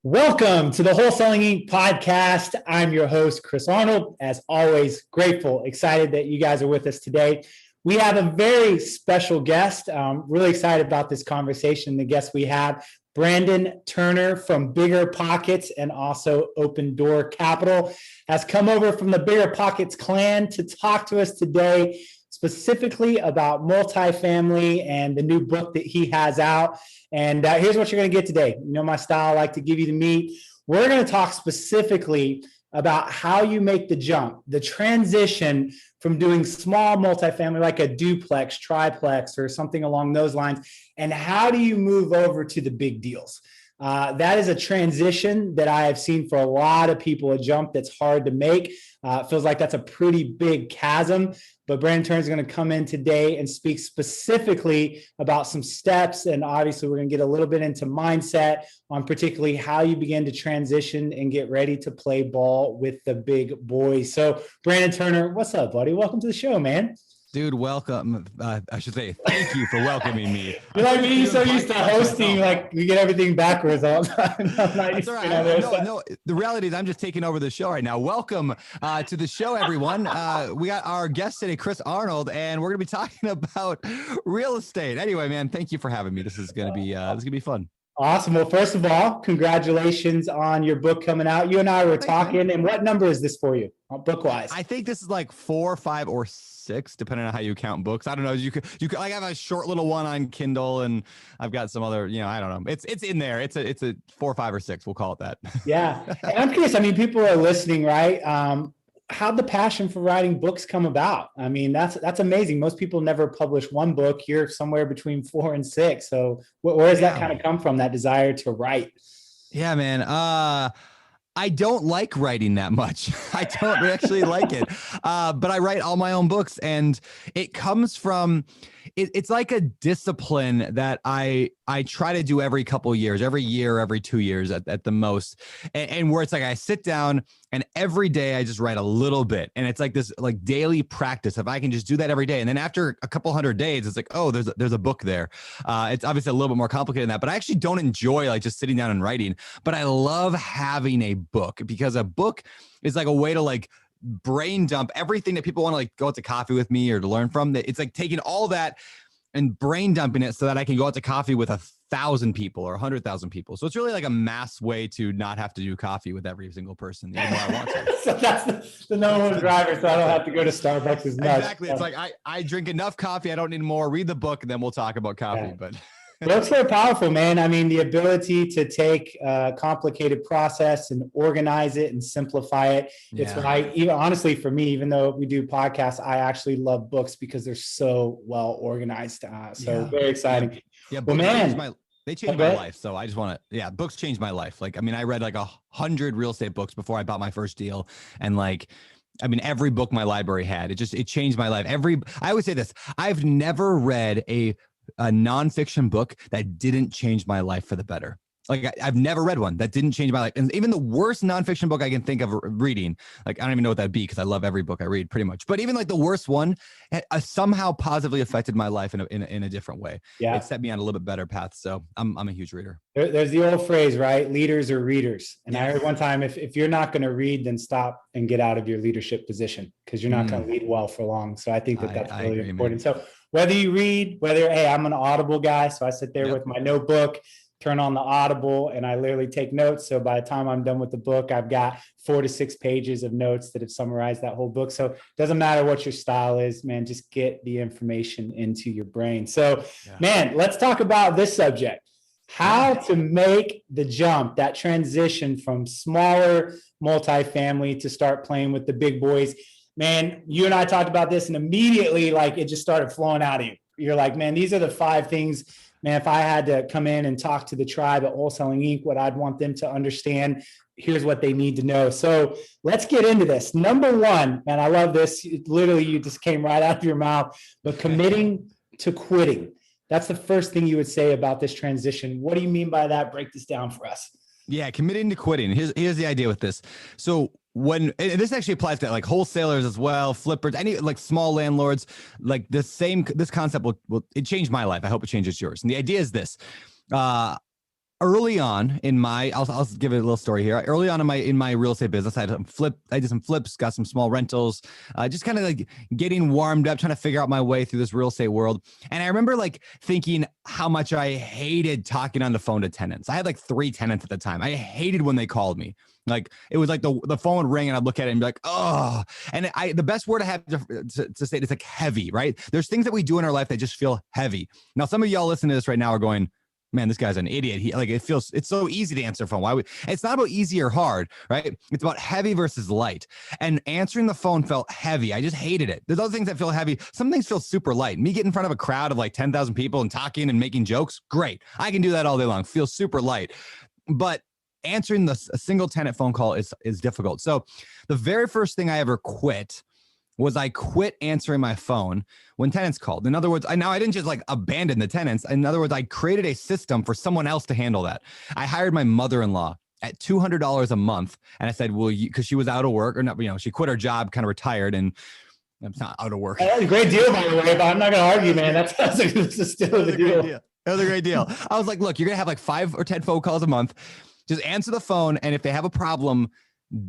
Welcome to the Wholesaling Inc. podcast. I'm your host, Chris Arnold. As always, grateful, excited that you guys are with us today. We have a very special guest. Really excited about this conversation. The guest we have, Brandon Turner from Bigger Pockets and also Open Door Capital, has come over from the Bigger Pockets clan to talk to us today, specifically about multifamily and the new book that he has out. And here's what you're going to get today. You know my style, I like to give you the meat. We're going to talk specifically about how you make the jump, the transition from doing small multifamily like a duplex, triplex, or something along those lines, and how do you move over to the big deals? That is a transition that I have seen for a lot of people, a jump that's hard to make. It feels like that's a pretty big chasm, but Brandon Turner is going to come in today and speak specifically about some steps. And obviously we're going to get a little bit into mindset on particularly how you begin to transition and get ready to play ball with the big boys. So Brandon Turner, what's up, buddy? Welcome to the show, man. Dude, welcome. I should say thank you for welcoming me. You're like me, so used to hosting, like we get everything backwards all the time. That's all right. No, the reality is I'm just taking over the show right now. Welcome to the show, everyone. We got our guest today, Chris Arnold, and we're going to be talking about real estate. Anyway, man, thank you for having me. This is going to be fun. Awesome. Well, first of all, congratulations on your book coming out. You and I were talking, and what number is this for you, book-wise? I think this is like 4, 5, or 6, depending on how you count books. I don't know. You could. I have a short little one on Kindle, and I've got some other. I don't know. It's in there. It's a 4, 5, or 6. We'll call it that. Yeah, and I'm curious. I mean, people are listening, right? How'd the passion for writing books come about? I mean, that's amazing. Most people never publish one book. You're somewhere between 4 and 6. So where does that kind of come from, that desire to write? Yeah, man. I don't like writing that much. I don't actually like it. But I write all my own books, and it comes from, it's like a discipline that I try to do every couple of years, every year, every 2 years at the most. And where it's like, I sit down and every day I just write a little bit. And it's like this like daily practice. If I can just do that every day. And then after a couple hundred days, it's like, oh, there's a book there. It's obviously a little bit more complicated than that, but I actually don't enjoy like just sitting down and writing, but I love having a book, because a book is like a way to like brain dump everything that people want to like go out to coffee with me or to learn from. It's like taking all that and brain dumping it so that I can go out to coffee with 1,000 people or 100,000 people. So it's really like a mass way to not have to do coffee with every single person even though I want to. So that's the number one driver. So I don't have to go to Starbucks as much. Exactly. It's like I drink enough coffee. I don't need more. Read the book, and then we'll talk about coffee. Yeah. But books are powerful, man. I mean, the ability to take a complicated process and organize it and simplify it. Yeah. It's why, even honestly, for me, even though we do podcasts, I actually love books because they're so well organized. Very exciting. Yeah, well, man. They changed my life. So I just want to, books changed my life. Like, I mean, I read like 100 real estate books before I bought my first deal. And like, I mean, every book my library had, it changed my life. I always say this, I've never read a nonfiction book that didn't change my life for the better. Like I've never read one that didn't change my life. And even the worst nonfiction book I can think of reading, like I don't even know what that'd be because I love every book I read pretty much. But even like the worst one somehow positively affected my life in a different way. Yeah. It set me on a little bit better path. So I'm a huge reader. There's the old phrase, right? Leaders are readers. And I heard one time, if you're not going to read, then stop and get out of your leadership position because you're not going to lead well for long. So I think that's really important. Man. So whether you read, hey, I'm an Audible guy. So I sit there with my notebook, turn on the Audible, and I literally take notes. So by the time I'm done with the book, I've got 4 to 6 pages of notes that have summarized that whole book. So it doesn't matter what your style is, man, just get the information into your brain. So, man, let's talk about this subject. How to make the jump, that transition from smaller multifamily to start playing with the big boys. Man, you and I talked about this, and immediately, like, it just started flowing out of you. You're like, man, these are the 5 things. Man, if I had to come in and talk to the tribe at Wholesaling Inc., what I'd want them to understand, here's what they need to know. So let's get into this. Number 1, and I love this, literally you just came right out of your mouth, but committing to quitting. That's the first thing you would say about this transition. What do you mean by that? Break this down for us. Yeah, committing to quitting. Here's the idea with this. So when this actually applies to like wholesalers as well, flippers, any like small landlords, like this concept will it changed my life. I hope it changes yours. And the idea is this. early on in my, I'll give it a little story here. Early on in my real estate business, I did some flips, got some small rentals, just kind of like getting warmed up, trying to figure out my way through this real estate world. And I remember like thinking how much I hated talking on the phone to tenants. I had like 3 tenants at the time. I hated when they called me. Like it was like the phone would ring and I'd look at it and be like, oh, and the best word I have to say it is like heavy, right? There's things that we do in our life that just feel heavy. Now, some of y'all listening to this right now are going, man, this guy's an idiot. It's so easy to answer phone. It's not about easy or hard, right? It's about heavy versus light. And answering the phone felt heavy. I just hated it. There's other things that feel heavy. Some things feel super light. Me getting in front of a crowd of like 10,000 people and talking and making jokes, great. I can do that all day long. Feels super light. But answering a single tenant phone call is difficult. So the very first thing I ever quit was I quit answering my phone when tenants called. In other words, I didn't just like abandon the tenants. In other words, I created a system for someone else to handle that. I hired my mother-in-law at $200 a month. And I said, well, because she was out of work or not, she quit her job, kind of retired, and it's not out of work. That's a great deal, by the way, but I'm not going to argue, man. That's still a deal. It was a great deal. I was like, look, you're going to have like 5 or 10 phone calls a month. Just answer the phone. And if they have a problem,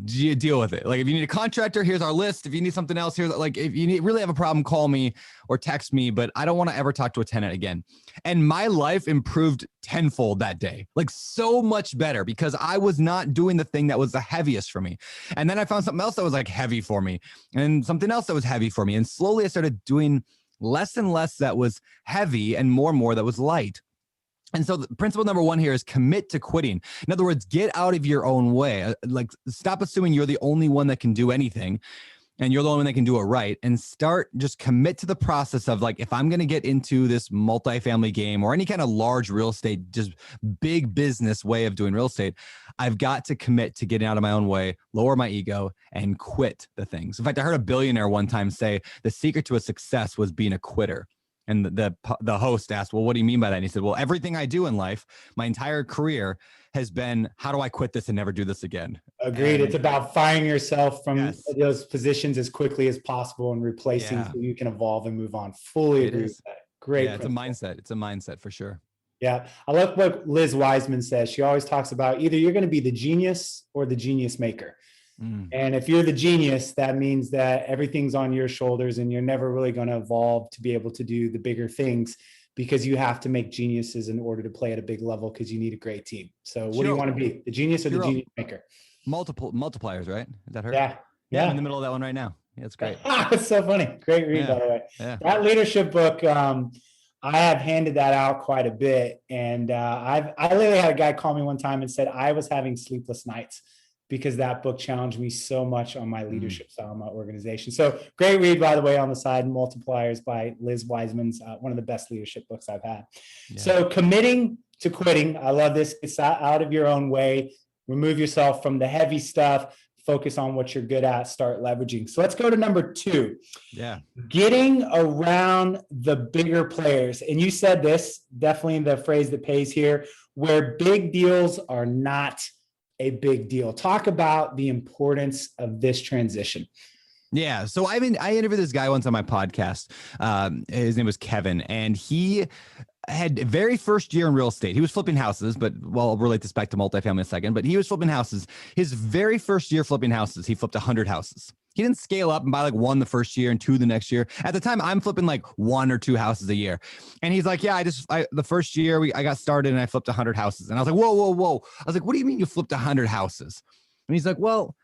deal with it. Like if you need a contractor, here's our list. If you need something else, here's like, if you really have a problem, call me or text me, but I don't want to ever talk to a tenant again. And my life improved tenfold that day, like so much better because I was not doing the thing that was the heaviest for me. And then I found something else that was like heavy for me and something else that was heavy for me. And slowly I started doing less and less that was heavy and more that was light. And so the principle number 1 here is commit to quitting. In other words, get out of your own way. Like stop assuming you're the only one that can do anything and you're the only one that can do it right, and just commit to the process of like, if I'm going to get into this multifamily game or any kind of large real estate, just big business way of doing real estate, I've got to commit to getting out of my own way, lower my ego, and quit the things. In fact, I heard a billionaire one time say the secret to a success was being a quitter. And the host asked, well, what do you mean by that? And he said, well, everything I do in life, my entire career has been, how do I quit this and never do this again? Agreed. It's about firing yourself from those positions as quickly as possible and replacing so you can evolve and move on. Fully agree with that. Great. Yeah, it's a mindset. It's a mindset for sure. Yeah. I love what Liz Wiseman says. She always talks about either you're going to be the genius or the genius maker. And if you're the genius, that means that everything's on your shoulders and you're never really going to evolve to be able to do the bigger things because you have to make geniuses in order to play at a big level because you need a great team. So what do you want to be? The genius or the genius maker? Multipliers, right? Is that her? Yeah. I'm in the middle of that one right now. Yeah, it's great. It's so funny. Great read, by the way. Yeah. That leadership book, I have handed that out quite a bit. And I literally had a guy call me one time and said I was having sleepless nights because that book challenged me so much on my leadership style, my organization. So great read, by the way, on the side, Multipliers by Liz Wiseman's, one of the best leadership books I've had. Yeah. So committing to quitting. I love this. It's out of your own way. Remove yourself from the heavy stuff. Focus on what you're good at. Start leveraging. So let's go to number 2. Yeah. Getting around the bigger players. And you said this, definitely the phrase that pays here, where big deals are not a big deal. Talk about the importance of this transition. Yeah. So I interviewed this guy once on my podcast. His name was Kevin, and he had very first year in real estate. He was flipping houses, but I'll relate this back to multifamily in a second, but he was flipping houses. His very first year flipping houses, he flipped 100 houses. He didn't scale up and buy like 1 the first year and 2 the next year. At the time, I'm flipping like 1 or 2 houses a year. And he's like, yeah, the first year I got started and I flipped 100 houses. And I was like, whoa. I was like, what do you mean you flipped 100 houses? And he's like, well,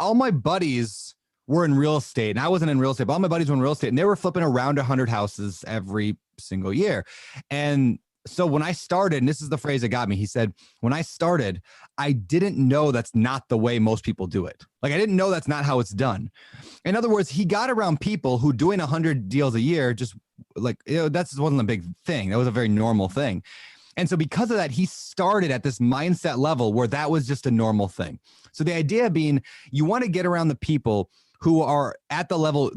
all my buddies were in real estate and I wasn't in real estate, but all my buddies were in real estate and they were flipping around 100 houses every single year. And so when I started, and this is the phrase that got me, he said, when I started, I didn't know that's not the way most people do it. Like, I didn't know that's not how it's done. In other words, he got around people who doing 100 deals a year, just like, that just wasn't a big thing. That was a very normal thing. And so because of that, he started at this mindset level where that was just a normal thing. So the idea being, you want to get around the people who are at the level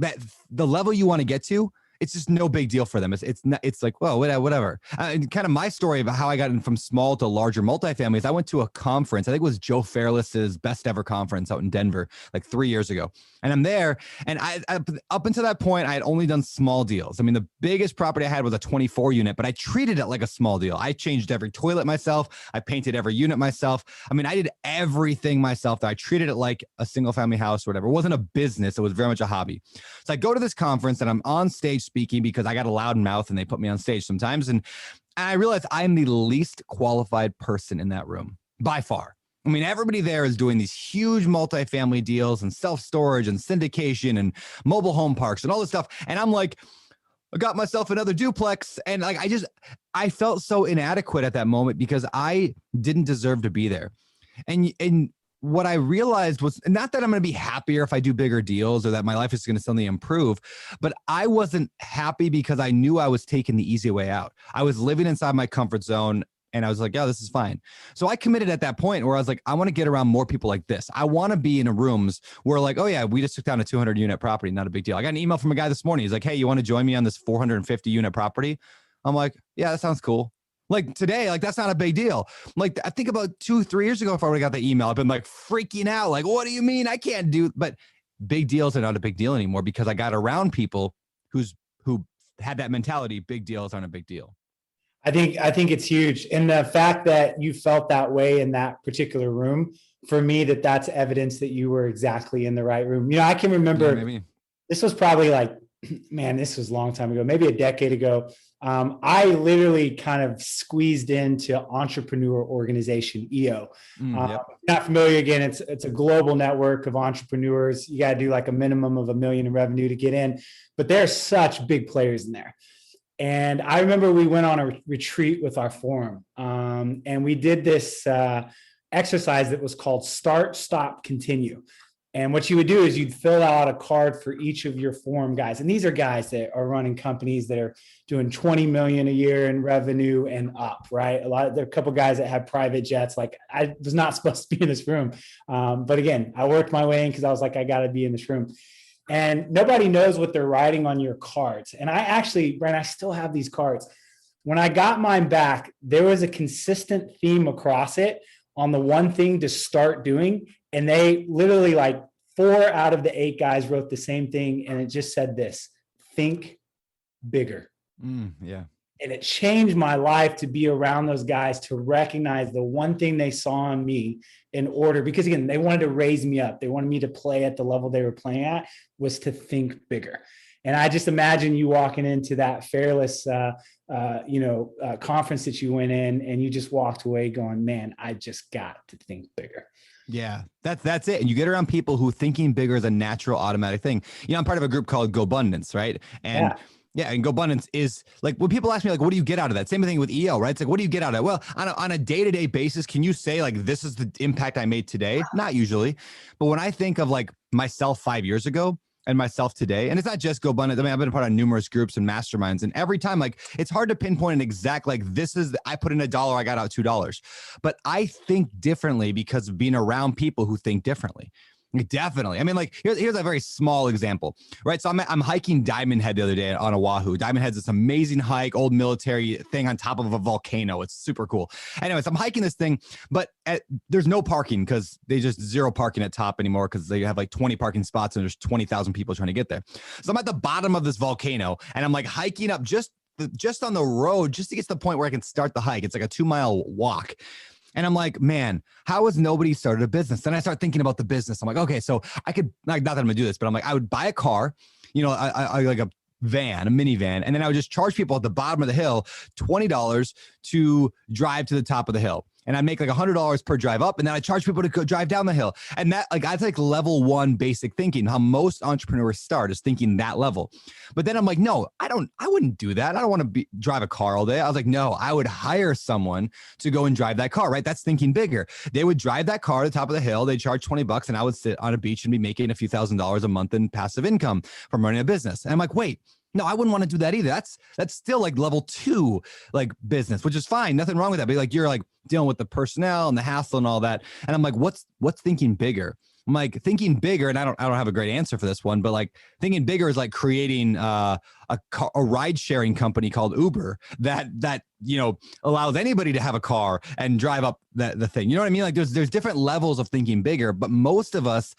you want to get to it's just no big deal for them. It's not, it's like, well, whatever. And kind of my story about how I got in from small to larger multifamilies. I went to a conference. I think it was Joe Fairless's best ever conference out in Denver, like 3 years ago. And I'm there. And I up until that point, I had only done small deals. I mean, the biggest property I had was a 24 unit, but I treated it like a small deal. I changed every toilet myself. I painted every unit myself. I mean, I did everything myself. I treated it like a single family house or whatever. It wasn't a business. It was very much a hobby. So I go to this conference and I'm on stage speaking because I got a loud mouth and they put me on stage sometimes. And I realized I'm the least qualified person in that room by far. I mean, everybody there is doing these huge multifamily deals and self-storage and syndication and mobile home parks and all this stuff. And I'm like, I got myself another duplex. And like, I felt so inadequate at that moment because I didn't deserve to be there. And what I realized was not that I'm going to be happier if I do bigger deals or that my life is going to suddenly improve, but I wasn't happy because I knew I was taking the easy way out. I was living inside my comfort zone and I was like, yeah, this is fine. So I committed at that point where I was like, I want to get around more people like this. I want to be in rooms where like, oh yeah, we just took down a 200 unit property. Not a big deal. I got an email from a guy this morning. He's like, hey, you want to join me on this 450 unit property? I'm like, yeah, that sounds cool. Like today, like that's not a big deal. Like I think about 2-3 years ago, if I would have got the email, I've been like freaking out. Like, what do you mean I can't do? But big deals are not a big deal anymore because I got around people who had that mentality. Big deals aren't a big deal. I think it's huge. And the fact that you felt that way in that particular room, for me, that's evidence that you were exactly in the right room. You know, I can remember this was probably like, man, this was a long time ago, maybe a decade ago. I literally kind of squeezed into Entrepreneur Organization, EO. Not familiar, again, it's a global network of entrepreneurs. You got to do like a minimum of $1 million in revenue to get in, but there's such big players in there. And I remember we went on a retreat with our forum, and we did this exercise that was called Start, Stop, Continue. And what you would do is you'd fill out a card for each of your forum guys. And these are guys that are running companies that are doing 20 million a year in revenue and up, right? There are a couple of guys that have private jets. Like I was not supposed to be in this room. But again, I worked my way in because I was like, I got to be in this room. And nobody knows what they're writing on your cards. And I actually, Brent, I still have these cards. When I got mine back, there was a consistent theme across it on the one thing to start doing. And they literally, like 4 out of the 8 guys wrote the same thing. And it just said this: think bigger. Yeah. And it changed my life to be around those guys, to recognize the one thing they saw in me in order, because again, they wanted to raise me up. They wanted me to play at the level they were playing at, was to think bigger. And I just imagine you walking into that Fairless, conference that you went in, and you just walked away going, man, I just got to think bigger. Yeah, that's it. And you get around people who thinking bigger is a natural, automatic thing. You know, I'm part of a group called GoBundance, right? And and GoBundance is like, when people ask me, like, what do you get out of that? Same thing with EO, right? It's like, what do you get out of it? Well, on a day-to-day basis, can you say like, this is the impact I made today? Not usually. But when I think of like myself 5 years ago and myself today, and it's not just GoBundance. I mean, I've been a part of numerous groups and masterminds, and every time, like, it's hard to pinpoint an exact, like, I put in $1, I got out $2. But I think differently because of being around people who think differently. Definitely. I mean, like, here's a very small example, right? So I'm hiking Diamond Head the other day on Oahu. Diamond Head's this amazing hike, old military thing on top of a volcano. It's super cool. Anyways, I'm hiking this thing, but there's no parking because they just zero parking at top anymore because they have like 20 parking spots and there's 20,000 people trying to get there. So I'm at the bottom of this volcano and I'm like hiking up just on the road just to get to the point where I can start the hike. It's like a 2-mile walk. And I'm like, man, how has nobody started a business? Then I start thinking about the business. I'm like, okay, so I could, like, not that I'm gonna do this, but I'm like, I would buy a car, I like a minivan, and then I would just charge people at the bottom of the hill $20 to drive to the top of the hill. And I'd make like $100 per drive up, and then I charge people to go drive down the hill. And that's like level 1 basic thinking. How most entrepreneurs start is thinking that level. But then I'm like, no, I wouldn't do that. I don't want to drive a car all day. I was like, no, I would hire someone to go and drive that car, right? That's thinking bigger. They would drive that car to the top of the hill. They'd charge $20, and I would sit on a beach and be making a few $1,000s a month in passive income from running a business. And I'm like, wait, no, I wouldn't want to do that either. That's still like level 2, like business, which is fine. Nothing wrong with that. But like, you're like dealing with the personnel and the hassle and all that. And I'm like, what's thinking bigger? I'm like thinking bigger, and I don't have a great answer for this one, but like thinking bigger is like creating a ride sharing company called Uber that allows anybody to have a car and drive up the thing. You know what I mean? Like there's different levels of thinking bigger, but most of us,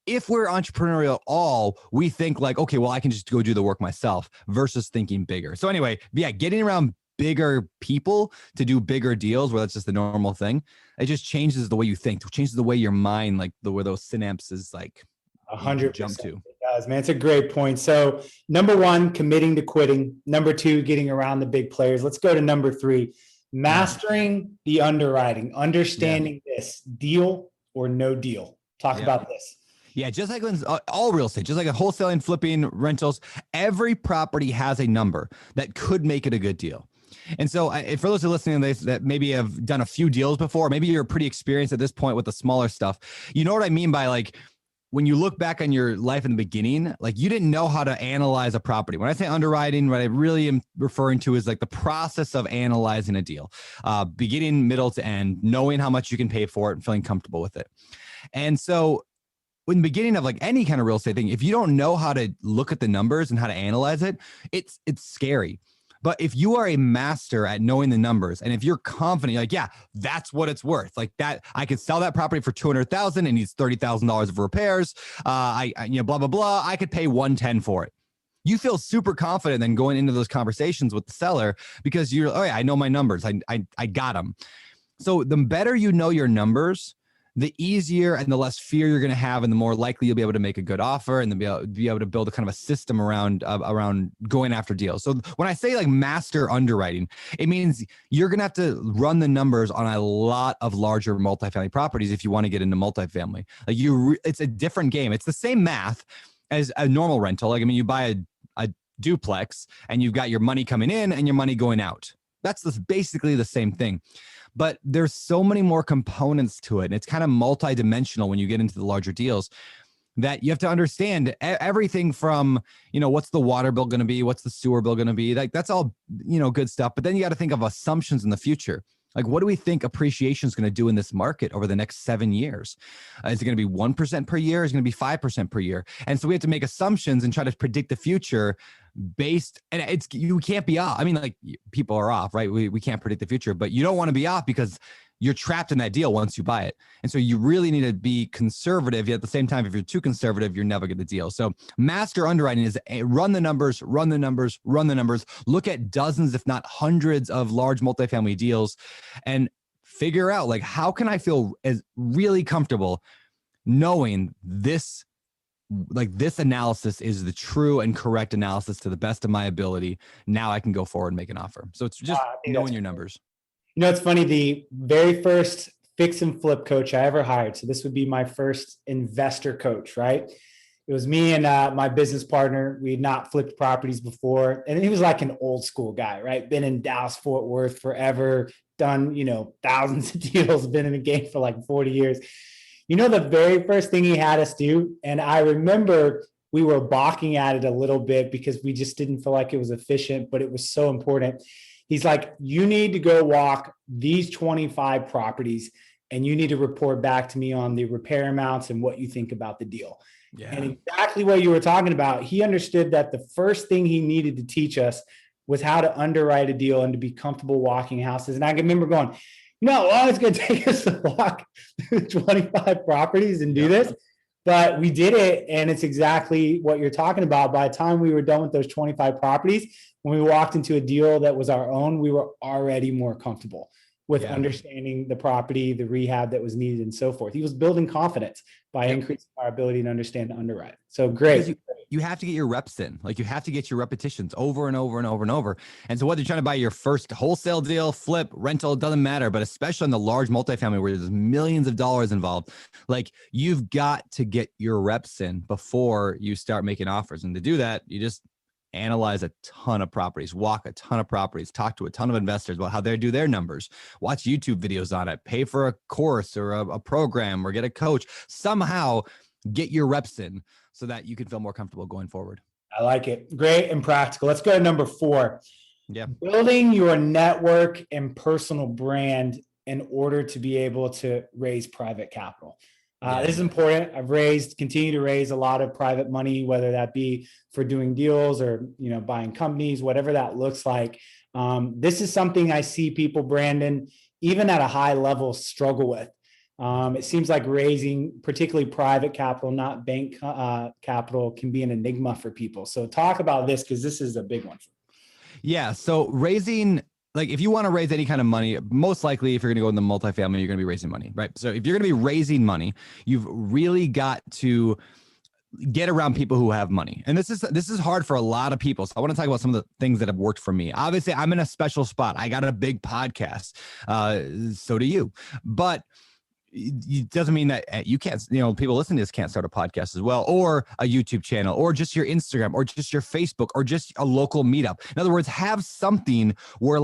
if we're entrepreneurial at all, we think like, okay, well, I can just go do the work myself versus thinking bigger. So anyway, yeah, getting around bigger people to do bigger deals where that's just the normal thing, it just changes the way you think, it changes the way your mind, like the where those synapses like 100% jump to. It does, man. It's a great point. So number one, committing to quitting. Number two, getting around the big players. Let's go to number three, mastering the underwriting, understanding this deal or no deal. Talk about this. Yeah, just like all real estate, just like a wholesaling, flipping, rentals, every property has a number that could make it a good deal. And so for those who are listening to this that maybe have done a few deals before, maybe you're pretty experienced at this point with the smaller stuff, you know what I mean by like, when you look back on your life in the beginning, like you didn't know how to analyze a property. When I say underwriting, what I really am referring to is like the process of analyzing a deal, beginning, middle to end, knowing how much you can pay for it and feeling comfortable with it. And so in the beginning of like any kind of real estate thing, if you don't know how to look at the numbers and how to analyze it, it's scary. But if you are a master at knowing the numbers, and if you're confident, like, yeah, that's what it's worth. Like that, I could sell that property for $200,000 and needs $30,000 of repairs. Blah, blah, blah. I could pay $110 for it. You feel super confident then going into those conversations with the seller because you're, oh yeah, I know my numbers. I got them. So the better you know your numbers, the easier and the less fear you're going to have, and the more likely you'll be able to make a good offer and then be able to build a kind of a system around going after deals. So when I say like master underwriting, it means you're going to have to run the numbers on a lot of larger multifamily properties if you want to get into multifamily. Like it's a different game. It's the same math as a normal rental. Like, I mean, you buy a duplex and you've got your money coming in and your money going out. That's basically the same thing. But there's so many more components to it. And it's kind of multidimensional when you get into the larger deals that you have to understand everything from, what's the water bill going to be? What's the sewer bill going to be? Like that's all, good stuff. But then you got to think of assumptions in the future. Like, what do we think appreciation is going to do in this market over the next 7 years? Is it going to be 1% per year? Is it going to be 5% per year? And so we have to make assumptions and try to predict the future you can't be off. I mean, like people are off, right? We can't predict the future, but you don't want to be off because you're trapped in that deal once you buy it. And so you really need to be conservative. Yet at the same time, if you're too conservative, you're never going to deal. So master underwriting is run the numbers, look at dozens, if not hundreds of large multifamily deals and figure out like, how can I feel as really comfortable knowing this analysis is the true and correct analysis to the best of my ability. Now I can go forward and make an offer. So it's just knowing your numbers. It's funny. The very first fix and flip coach I ever hired. So this would be my first investor coach, right? It was me and my business partner. We had not flipped properties before. And he was like an old school guy, right? Been in Dallas, Fort Worth forever, done, thousands of deals, been in the game for like 40 years. The very first thing he had us do, and I remember we were balking at it a little bit because we just didn't feel like it was efficient, but it was so important. He's like, you need to go walk these 25 properties and you need to report back to me on the repair amounts and what you think about the deal. Yeah. And exactly what you were talking about, he understood that the first thing he needed to teach us was how to underwrite a deal and to be comfortable walking houses. And I can remember going, it's going to take us to walk 25 properties and do this. But we did it, and it's exactly what you're talking about. By the time we were done with those 25 properties, when we walked into a deal that was our own, we were already more comfortable with understanding the property, the rehab that was needed, and so forth. He was building confidence by increasing our ability to understand and underwrite. So great. You have to get your reps in. Like you have to get your repetitions over and over and over and over. And so whether you're trying to buy your first wholesale deal, flip, rental, it doesn't matter. But especially on the large multifamily where there's millions of dollars involved, like you've got to get your reps in before you start making offers. And to do that, you just analyze a ton of properties, walk a ton of properties, talk to a ton of investors about how they do their numbers, watch YouTube videos on it, pay for a course or a program or get a coach. Somehow get your reps in so that you can feel more comfortable going forward. I like it. Great and practical. Let's go to number 4. Yeah. Building your network and personal brand in order to be able to raise private capital. This is important. Continue to raise a lot of private money, whether that be for doing deals or, buying companies, whatever that looks like. This is something I see people, Brandon, even at a high level, struggle with. It seems like raising particularly private capital, not bank capital, can be an enigma for people. So talk about this, because this is a big one. Yeah. So if you want to raise any kind of money, most likely if you're going to go in the multifamily, you're going to be raising money, right? So if you're going to be raising money, you've really got to get around people who have money. And this is hard for a lot of people. So I want to talk about some of the things that have worked for me. Obviously, I'm in a special spot. I got a big podcast. So do you. But it doesn't mean that you can't, people listening to this can't start a podcast as well, or a YouTube channel, or just your Instagram, or just your Facebook, or just a local meetup. In other words, have something where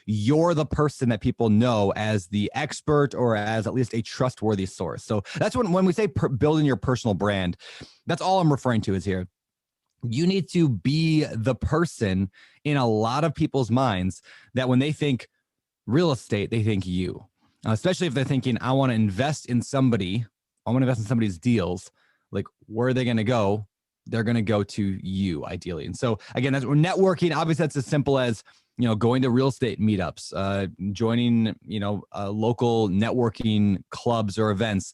you're the person that people know as the expert, or as at least a trustworthy source. So that's when we say building your personal brand, that's all I'm referring to is here. You need to be the person in a lot of people's minds that when they think real estate, they think you. Especially if they're thinking, I want to invest in somebody, I want to invest in somebody's deals, where are they going to go? They're going to go to you, ideally. And so again, that's networking. Obviously, that's as simple as, going to real estate meetups, joining, local networking clubs or events,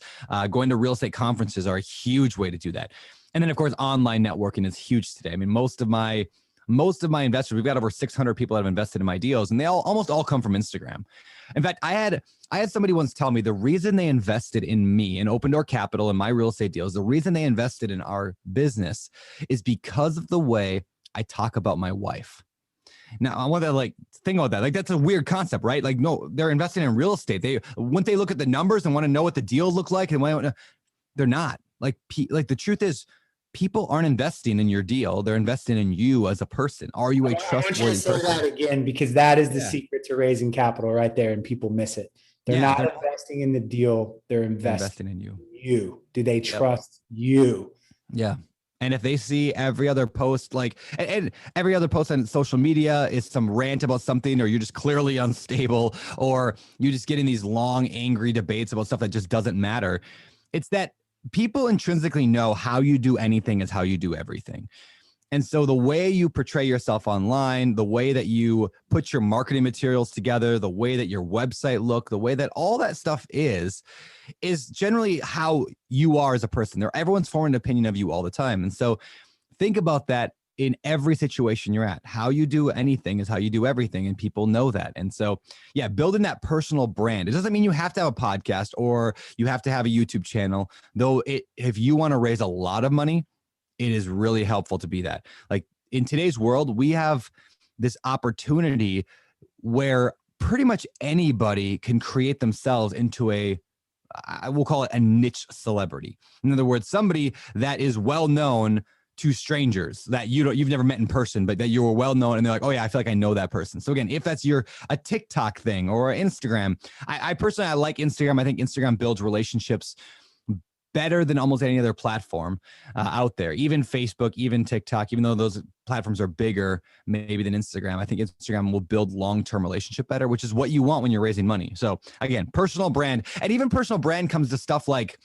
going to real estate conferences are a huge way to do that. And then of course, online networking is huge today. I mean, most of my investors, we've got over 600 people that have invested in my deals, and they almost all come from Instagram. In fact, I had somebody once tell me the reason they invested in me and Open Door Capital and my real estate deals, the reason they invested in our business is because of the way I talk about my wife. Now, I want to think about that. That's a weird concept, right? No, they're investing in real estate. Wouldn't they look at the numbers and want to know what the deal look like? And they're not. The truth is, people aren't investing in your deal. They're investing in you as a person. Are you a trustworthy person? I want you to say that again, because that is the secret to raising capital right there, and people miss it. They're not investing in the deal. They're investing in you. Do they trust you? Yeah. And if they see every other post, and every other post on social media is some rant about something, or you're just clearly unstable, or you're just getting these long, angry debates about stuff that just doesn't matter, it's that people intrinsically know how you do anything is how you do everything. And so the way you portray yourself online, the way that you put your marketing materials together, the way that your website look, the way that all that stuff is generally how you are as a person. Everyone's forming an opinion of you all the time. And so think about that in every situation you're at. How you do anything is how you do everything, and people know that. And so, yeah, building that personal brand. It doesn't mean you have to have a podcast or you have to have a YouTube channel, though. If you want to raise a lot of money, it is really helpful to be that. In today's world, we have this opportunity where pretty much anybody can create themselves into I will call it a niche celebrity. In other words, somebody that is well known to strangers that you've never met in person, but that you were well known, and they're like, oh yeah, I feel like I know that person. So again, if that's a TikTok thing or Instagram, I personally, I like Instagram. I think Instagram builds relationships better than almost any other platform out there. Even Facebook, even TikTok, even though those platforms are bigger maybe than Instagram, I think Instagram will build long-term relationship better, which is what you want when you're raising money. So again, personal brand, and even personal brand comes to stuff like,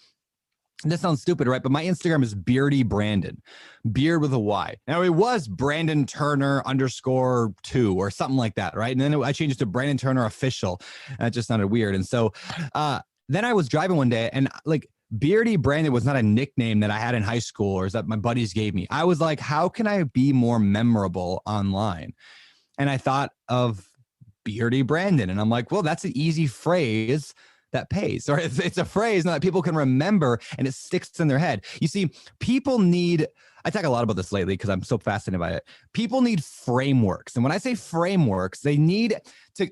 this sounds stupid, right? But my Instagram is Beardy Brandon, beard with a Y. Now it was Brandon Turner _2 or something like that, right? And then I changed it to Brandon Turner Official. That just sounded weird. And so then I was driving one day, and Beardy Brandon was not a nickname that I had in high school or that my buddies gave me. I was like, how can I be more memorable online? And I thought of Beardy Brandon, and I'm like, well, that's an easy phrase that pays, or it's a phrase that people can remember and it sticks in their head. You see, people need, I talk a lot about this lately because I'm so fascinated by it. People need frameworks. And when I say frameworks, they need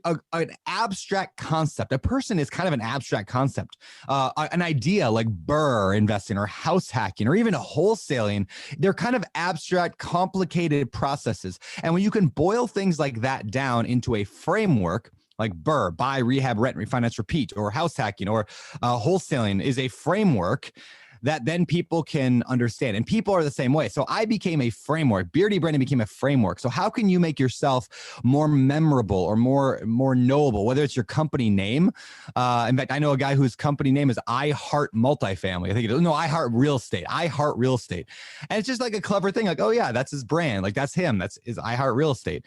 an abstract concept. A person is kind of an abstract concept. An idea like BRRRR investing or house hacking or even wholesaling, they're kind of abstract, complicated processes. And when you can boil things like that down into a framework, like BRRRR, buy, rehab, rent, refinance, repeat, or house hacking, or wholesaling is a framework, that then people can understand. And people are the same way. So I became a framework. Beardy Branding became a framework. So how can you make yourself more memorable or more knowable, whether it's your company name? In fact, I know a guy whose company name is I Heart Multifamily. I think it is. No, I Heart Real Estate. I Heart Real Estate. And it's just like a clever thing. Like, oh yeah, that's his brand. Like that's him. That's his I Heart Real Estate.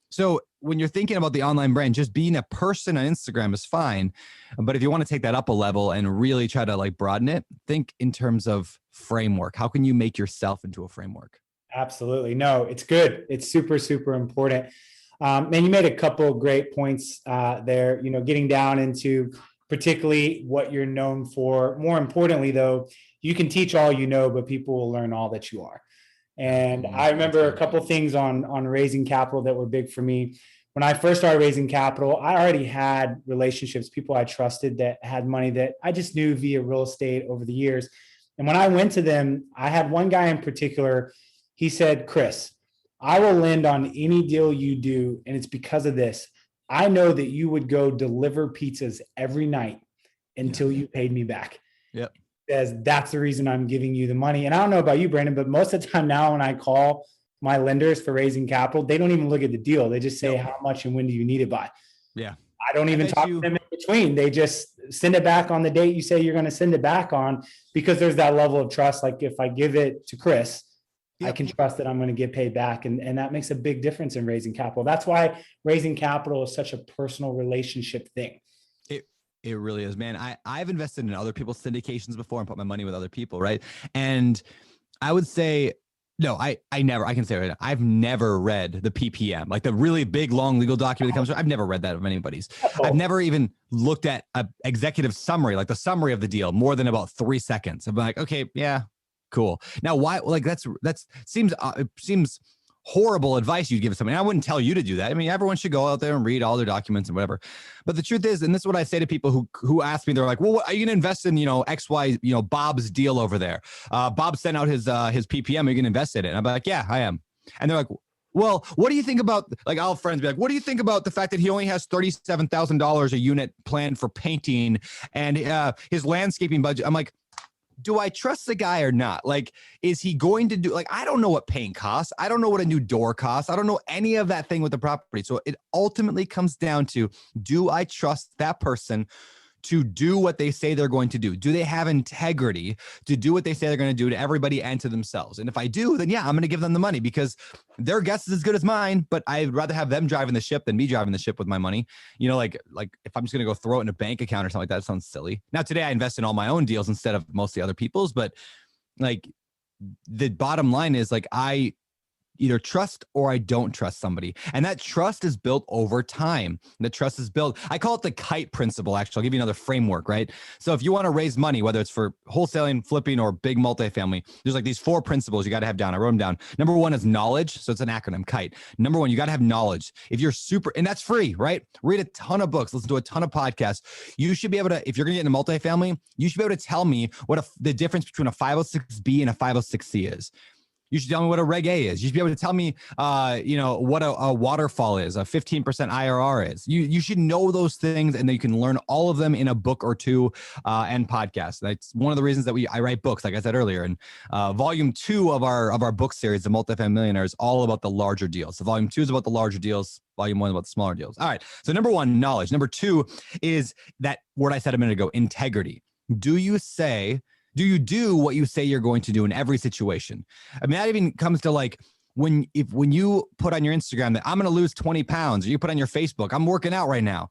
So when you're thinking about the online brand, just being a person on Instagram is fine. But if you want to take that up a level and really try to like broaden it, think in terms of framework. How can you make yourself into a framework? Absolutely. No, it's good. It's super, super important. And you made a couple of great points there, getting down into particularly what you're known for. More importantly, though, you can teach all you know, but people will learn all that you are. And I remember a couple of things on raising capital that were big for me. When I first started raising capital, I already had relationships, people I trusted that had money that I just knew via real estate over the years. And when I went to them, I had one guy in particular. He said, Chris, I will lend on any deal you do. And it's because of this. I know that you would go deliver pizzas every night until you paid me back. Yep. As that's the reason I'm giving you the money. And I don't know about you, Brandon, but most of the time now when I call my lenders for raising capital, they don't even look at the deal. They just say, how much and when do you need it by? Yeah. I don't even talk to them in between. They just send it back on the date you say you're going to send it back on, because there's that level of trust. Like if I give it to Chris, I can trust that I'm going to get paid back. And that makes a big difference in raising capital. That's why raising capital is such a personal relationship thing. It really is, man. I've invested in other people's syndications before and put my money with other people, right? And I would say, no, I can say right now, I've never read the PPM, like the really big, long legal document that comes from. I've never read that of anybody's. I've never even looked at an executive summary, like the summary of the deal, more than about 3 seconds. I'm like, okay, yeah, cool. Now, why? Like it seems horrible advice you'd give somebody. I wouldn't tell you to do that. I mean, everyone should go out there and read all their documents and whatever. But the truth is, and this is what I say to people who ask me, they're like, well, what, are you going to invest in, XY, Bob's deal over there? Bob sent out his PPM. Are you going to invest in it? And I'm like, yeah, I am. And they're like, well, what do you think about, like, I'll have friends be like, what do you think about the fact that he only has $37,000 a unit planned for painting and his landscaping budget? I'm like, do I trust the guy or not? Like, is he going to do, like, I don't know what paint costs. I don't know what a new door costs. I don't know any of that thing with the property. So it ultimately comes down to, do I trust that person to do what they say they're going to do? Do they have integrity to do what they say they're going to do to everybody and to themselves? And if I do, then yeah, I'm going to give them the money, because their guess is as good as mine, but I'd rather have them driving the ship than me driving the ship with my money. Like if I'm just going to go throw it in a bank account or something like that, it sounds silly. Now, today I invest in all my own deals instead of mostly other people's, but like the bottom line is, like, I either trust or I don't trust somebody. And that trust is built over time. The trust is built, I call it the kite principle, actually. I'll give you another framework, right? So if you want to raise money, whether it's for wholesaling, flipping, or big multifamily, there's like these 4 principles you got to have down. I wrote them down. Number 1 is knowledge. So it's an acronym, KITE. Number 1, you got to have knowledge. If you're and that's free, right? Read a ton of books, listen to a ton of podcasts. You should be able to, if you're going to get into multifamily, you should be able to tell me what the difference between a 506B and a 506C is. You should tell me what a Reg A is. You should be able to tell me, what a waterfall is, a 15% IRR is. You should know those things, and then you can learn all of them in a book or two and podcasts. That's one of the reasons that I write books, like I said earlier. And volume 2 of our book series, The Multifamily Millionaire, is all about the larger deals. So volume 2 is about the larger deals. Volume 1 is about the smaller deals. All right. So number 1, knowledge. Number 2 is that word I said a minute ago, integrity. Do you do what you say you're going to do in every situation? I mean, that even comes to like when you put on your Instagram that I'm going to lose 20 pounds, or you put on your Facebook, I'm working out right now.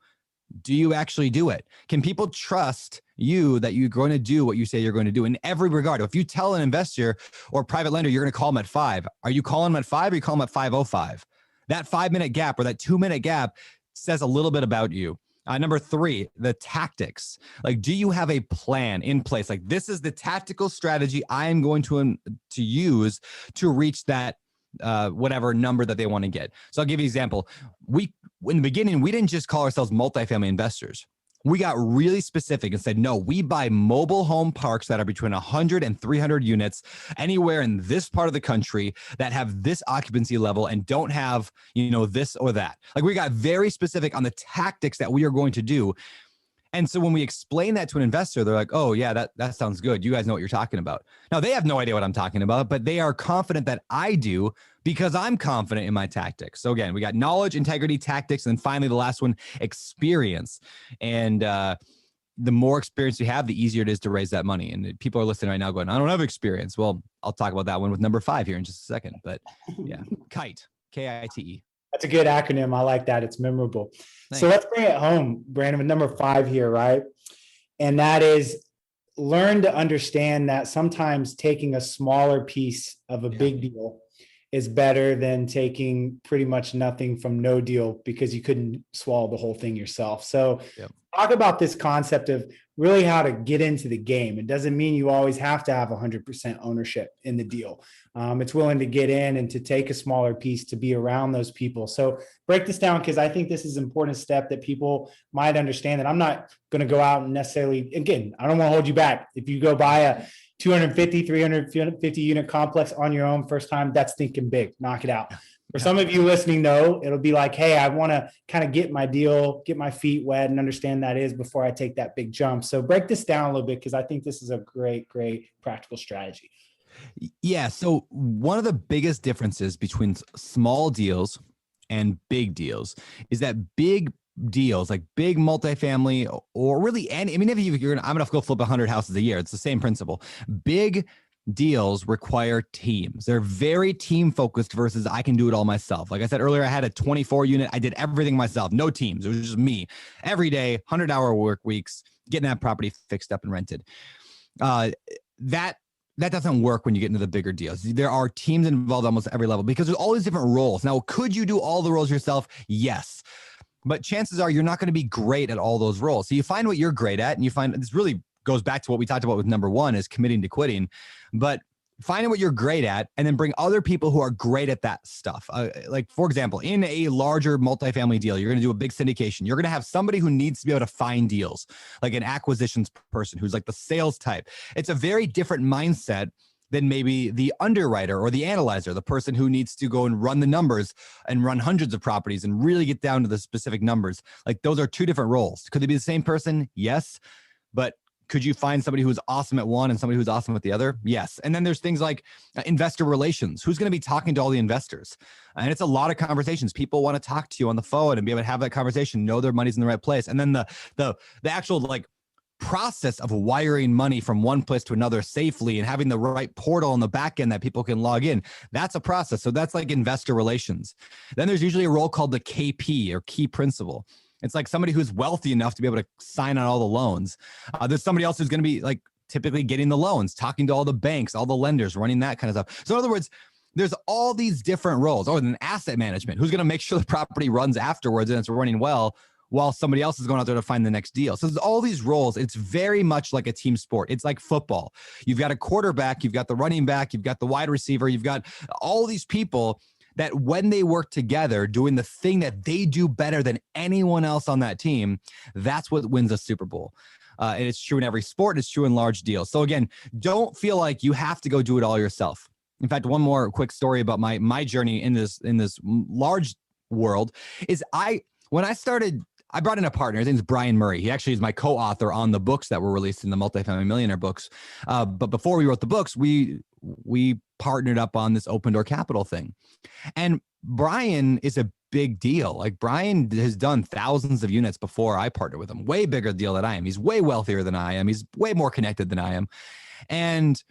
Do you actually do it? Can people trust you that you're going to do what you say you're going to do in every regard? If you tell an investor or private lender you're going to call them at 5, are you calling them at 5 or are you calling them at 5:05? That 5-minute gap or that 2-minute gap says a little bit about you. Number 3, the tactics. Like, do you have a plan in place? Like, this is the tactical strategy I am going to use to reach that whatever number that they want to get. So I'll give you an example. In the beginning, we didn't just call ourselves multifamily investors. We got really specific and said, no, we buy mobile home parks that are between 100 and 300 units anywhere in this part of the country that have this occupancy level and don't have, this or that. Like, we got very specific on the tactics that we are going to do. And so when we explain that to an investor, they're like, oh yeah, that sounds good. You guys know what you're talking about. Now they have no idea what I'm talking about, but they are confident that I do because I'm confident in my tactics. So again, we got knowledge, integrity, tactics, and then finally the last one, experience. And the more experience you have, the easier it is to raise that money. And people are listening right now going, I don't have experience. Well, I'll talk about that one with number 5 here in just a second. But yeah, KITE, KITE. That's a good acronym. I like that. It's memorable. Thanks. So let's bring it home, Brandon, with number 5 here, right? And that is learn to understand that sometimes taking a smaller piece of a big deal is better than taking pretty much nothing from no deal because you couldn't swallow the whole thing yourself. So talk about this concept of really how to get into the game. It doesn't mean you always have to have 100% ownership in the deal. It's willing to get in and to take a smaller piece to be around those people. So break this down, because I think this is an important step that people might understand, that I'm not going to go out and necessarily, again, I don't want to hold you back. If you go buy a 250, 350 unit complex on your own first time, that's thinking big, knock it out. For some of you listening, though, it'll be like, hey, I want to kind of get my deal, get my feet wet and understand that is before I take that big jump. So break this down a little bit, because I think this is a great, great practical strategy. Yeah. So one of the biggest differences between small deals and big deals is that big deals, like big multifamily, or really any, I mean, if you're gonna, I'm gonna go flip 100 houses a year. It's the same principle. Big deals require teams. They're very team focused versus I can do it all myself. Like I said earlier, I had a 24 unit. I did everything myself, no teams. It was just me every day, 100-hour work weeks, getting that property fixed up and rented. That doesn't work when you get into the bigger deals. There are teams involved almost every level because there's all these different roles. Now, could you do all the roles yourself? Yes. But chances are you're not going to be great at all those roles. So you find what you're great at, and you find this really goes back to what we talked about with number 1 is committing to quitting. But finding what you're great at and then bring other people who are great at that stuff. Like, for example, in a larger multifamily deal, you're going to do a big syndication. You're going to have somebody who needs to be able to find deals, like an acquisitions person who's like the sales type. It's a very different mindset than maybe the underwriter or the analyzer, the person who needs to go and run the numbers and run hundreds of properties and really get down to the specific numbers. Like, those are 2 different roles. Could they be the same person? Yes. But could you find somebody who's awesome at one and somebody who's awesome at the other? Yes. And then there's things like investor relations. Who's going to be talking to all the investors? And it's a lot of conversations. People want to talk to you on the phone and be able to have that conversation, know their money's in the right place. And then the actual like process of wiring money from one place to another safely and having the right portal on the back end that people can log in. That's a process. So that's like investor relations. Then there's usually a role called the KP, or key principal. It's like somebody who's wealthy enough to be able to sign on all the loans. There's somebody else who's going to be like typically getting the loans, talking to all the banks, all the lenders, running that kind of stuff. So in other words, there's all these different roles. Oh, and then asset management, who's going to make sure the property runs afterwards and it's running well while somebody else is going out there to find the next deal. So there's all these roles. It's very much like a team sport. It's like football. You've got a quarterback, you've got the running back, you've got the wide receiver, you've got all these people that when they work together doing the thing that they do better than anyone else on that team, that's what wins a Super Bowl. And it's true in every sport. It's true in large deals. So again, don't feel like you have to go do it all yourself. In fact, one more quick story about my journey in this large world is when I started, I brought in a partner. His name is Brian Murray. He actually is my co-author on the books that were released in the Multifamily Millionaire books. But before we wrote the books, we partnered up on this open door capital thing. And Brian is a big deal. Like, Brian has done thousands of units before I partnered with him. Way bigger deal than I am. He's way wealthier than I am. He's way more connected than I am. And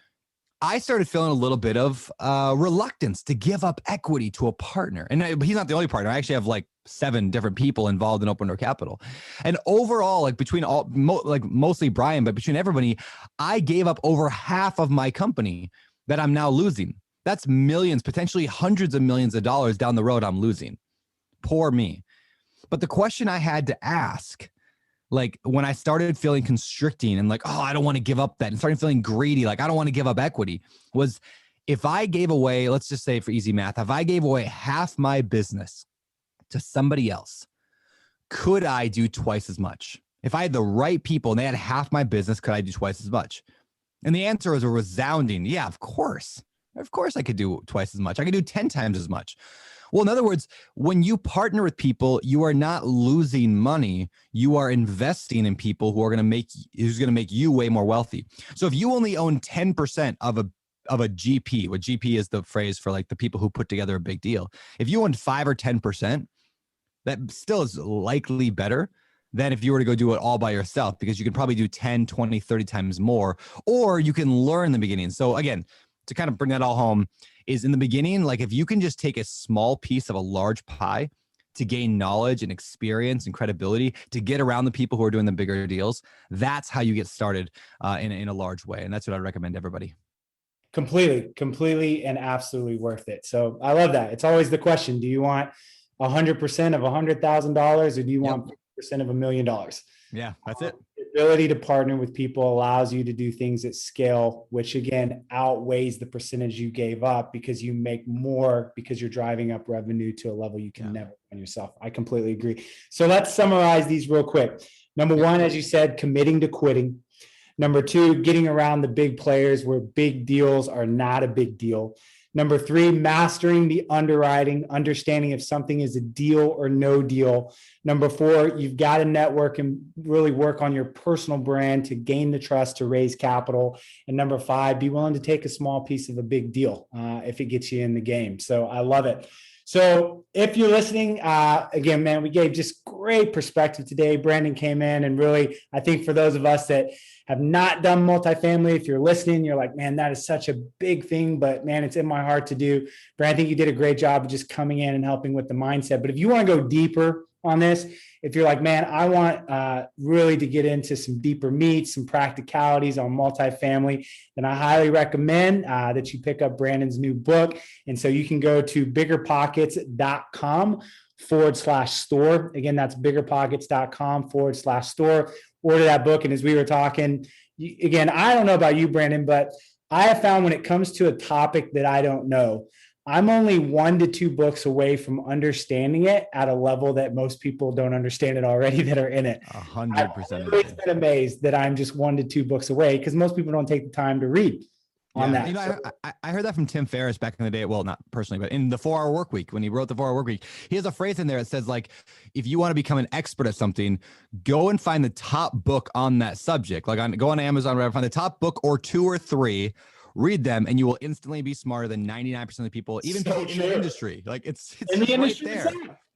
I started feeling a little bit of reluctance to give up equity to a partner. And he's not the only partner. I actually have like 7 different people involved in open door capital. And overall, like between all, mostly Brian, but between everybody, I gave up over half of my company that I'm now losing. That's millions, potentially hundreds of millions of dollars down the road I'm losing. Poor me. But the question I had to ask, like when I started feeling constricting and like, oh, I don't want to give up that, and started feeling greedy, like I don't want to give up equity, was if I gave away, let's just say for easy math, if I gave away half my business to somebody else, could I do twice as much? If I had the right people and they had half my business, could I do twice as much? And the answer was a resounding, yeah, of course. Of course I could do twice as much. I could do 10 times as much. Well, in other words, when you partner with people, you are not losing money. You are investing in people who's going to make you way more wealthy. So if you only own 10% of a GP, what GP is the phrase for like the people who put together a big deal. If you own 5 or 10%, that still is likely better than if you were to go do it all by yourself, because you can probably do 10, 20, 30 times more, or you can learn in the beginning. So again, to kind of bring that all home is in the beginning, like if you can just take a small piece of a large pie to gain knowledge and experience and credibility to get around the people who are doing the bigger deals, that's how you get started in a large way. And that's what I recommend everybody. Completely and absolutely worth it. So I love that. It's always the question, do you want 100% of $100,000 or do you want 50% of $1 million? Yeah, that's it. The ability to partner with people allows you to do things at scale, which again outweighs the percentage you gave up because you make more because you're driving up revenue to a level you can never on yourself. I completely agree. So let's summarize these real quick. Number one, as you said, committing to quitting. Number two, getting around the big players where big deals are not a big deal. Number three, mastering the underwriting, understanding if something is a deal or no deal. Number four, you've got to network and really work on your personal brand to gain the trust to raise capital. And number five, be willing to take a small piece of a big deal if it gets you in the game. So I love it. So if you're listening, again, man, we gave just great perspective today. Brandon came in and really, I think for those of us that have not done multifamily, if you're listening, you're like, man, that is such a big thing, but man, it's in my heart to do. Brandon, I think you did a great job of just coming in and helping with the mindset. But if you want to go deeper on this, if you're like, man, I want really to get into some deeper meat, some practicalities on multifamily, then I highly recommend that you pick up Brandon's new book. And so you can go to biggerpockets.com/store. Again, that's biggerpockets.com/store. Order that book. And as we were talking, again, I don't know about you, Brandon, but I have found when it comes to a topic that I don't know, I'm only 1 to 2 books away from understanding it at a level that most people don't understand it already that are in it. 100%. I've always been amazed that I'm just 1 to 2 books away because most people don't take the time to read on that. You know, I heard that from Tim Ferriss back in the day. Well, not personally, but in the 4-Hour Workweek, when he wrote the 4-Hour Workweek, he has a phrase in there that says, like, if you want to become an expert at something, go and find the top book on that subject. Like go on Amazon, whatever, find the top book or 2 or 3, read them, and you will instantly be smarter than 99% of the people, even people in the industry. Like it's in the industry there.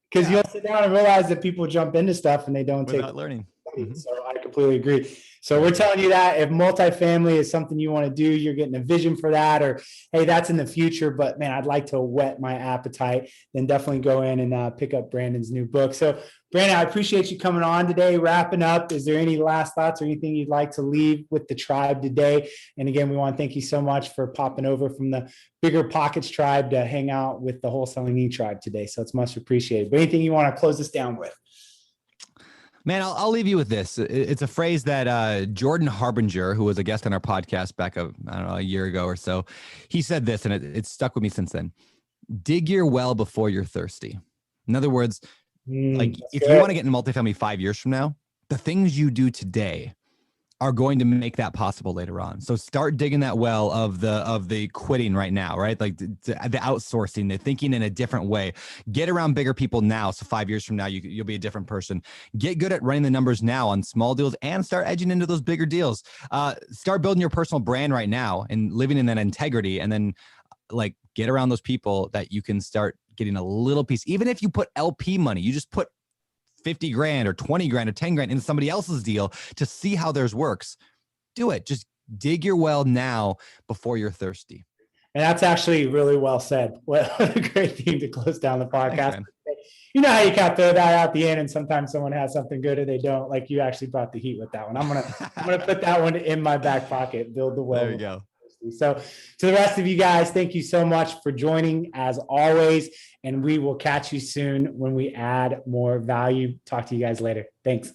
Because you'll sit down and realize that people jump into stuff and they don't without learning. So I completely agree. So we're telling you that if multifamily is something you want to do, you're getting a vision for that, or hey, that's in the future, but man, I'd like to whet my appetite, then definitely go in and pick up Brandon's new book. So Brandon, I appreciate you coming on today. Wrapping up, is there any last thoughts or anything you'd like to leave with the tribe today? And again, we want to thank you so much for popping over from the Bigger Pockets tribe to hang out with the Wholesaling E tribe today. So it's much appreciated. But anything you want to close this down with? Man, I'll leave you with this. It's a phrase that Jordan Harbinger, who was a guest on our podcast back a year ago or so, he said this, and it's stuck with me since then. Dig your well before you're thirsty. In other words, like if you want to get in multifamily 5 years from now, the things you do today are going to make that possible later on. So start digging that well of the quitting right now, right? Like the outsourcing, the thinking in a different way. Get around bigger people now. So 5 years from now, you'll be a different person. Get good at running the numbers now on small deals and start edging into those bigger deals. Start building your personal brand right now and living in that integrity. And then like get around those people that you can start getting a little piece. Even if you put LP money, you just put 50 grand or 20 grand or 10 grand into somebody else's deal to see how theirs works. Do it. Just dig your well now before you're thirsty. And that's actually really well said. What a great thing to close down the podcast. Thanks, you know how you kind of throw that out the end and sometimes someone has something good or they don't. Like you actually brought the heat with that one. I'm gonna put that one in my back pocket. Build the well. There you go. So to the rest of you guys, thank you so much for joining as always. And we will catch you soon when we add more value. Talk to you guys later. Thanks.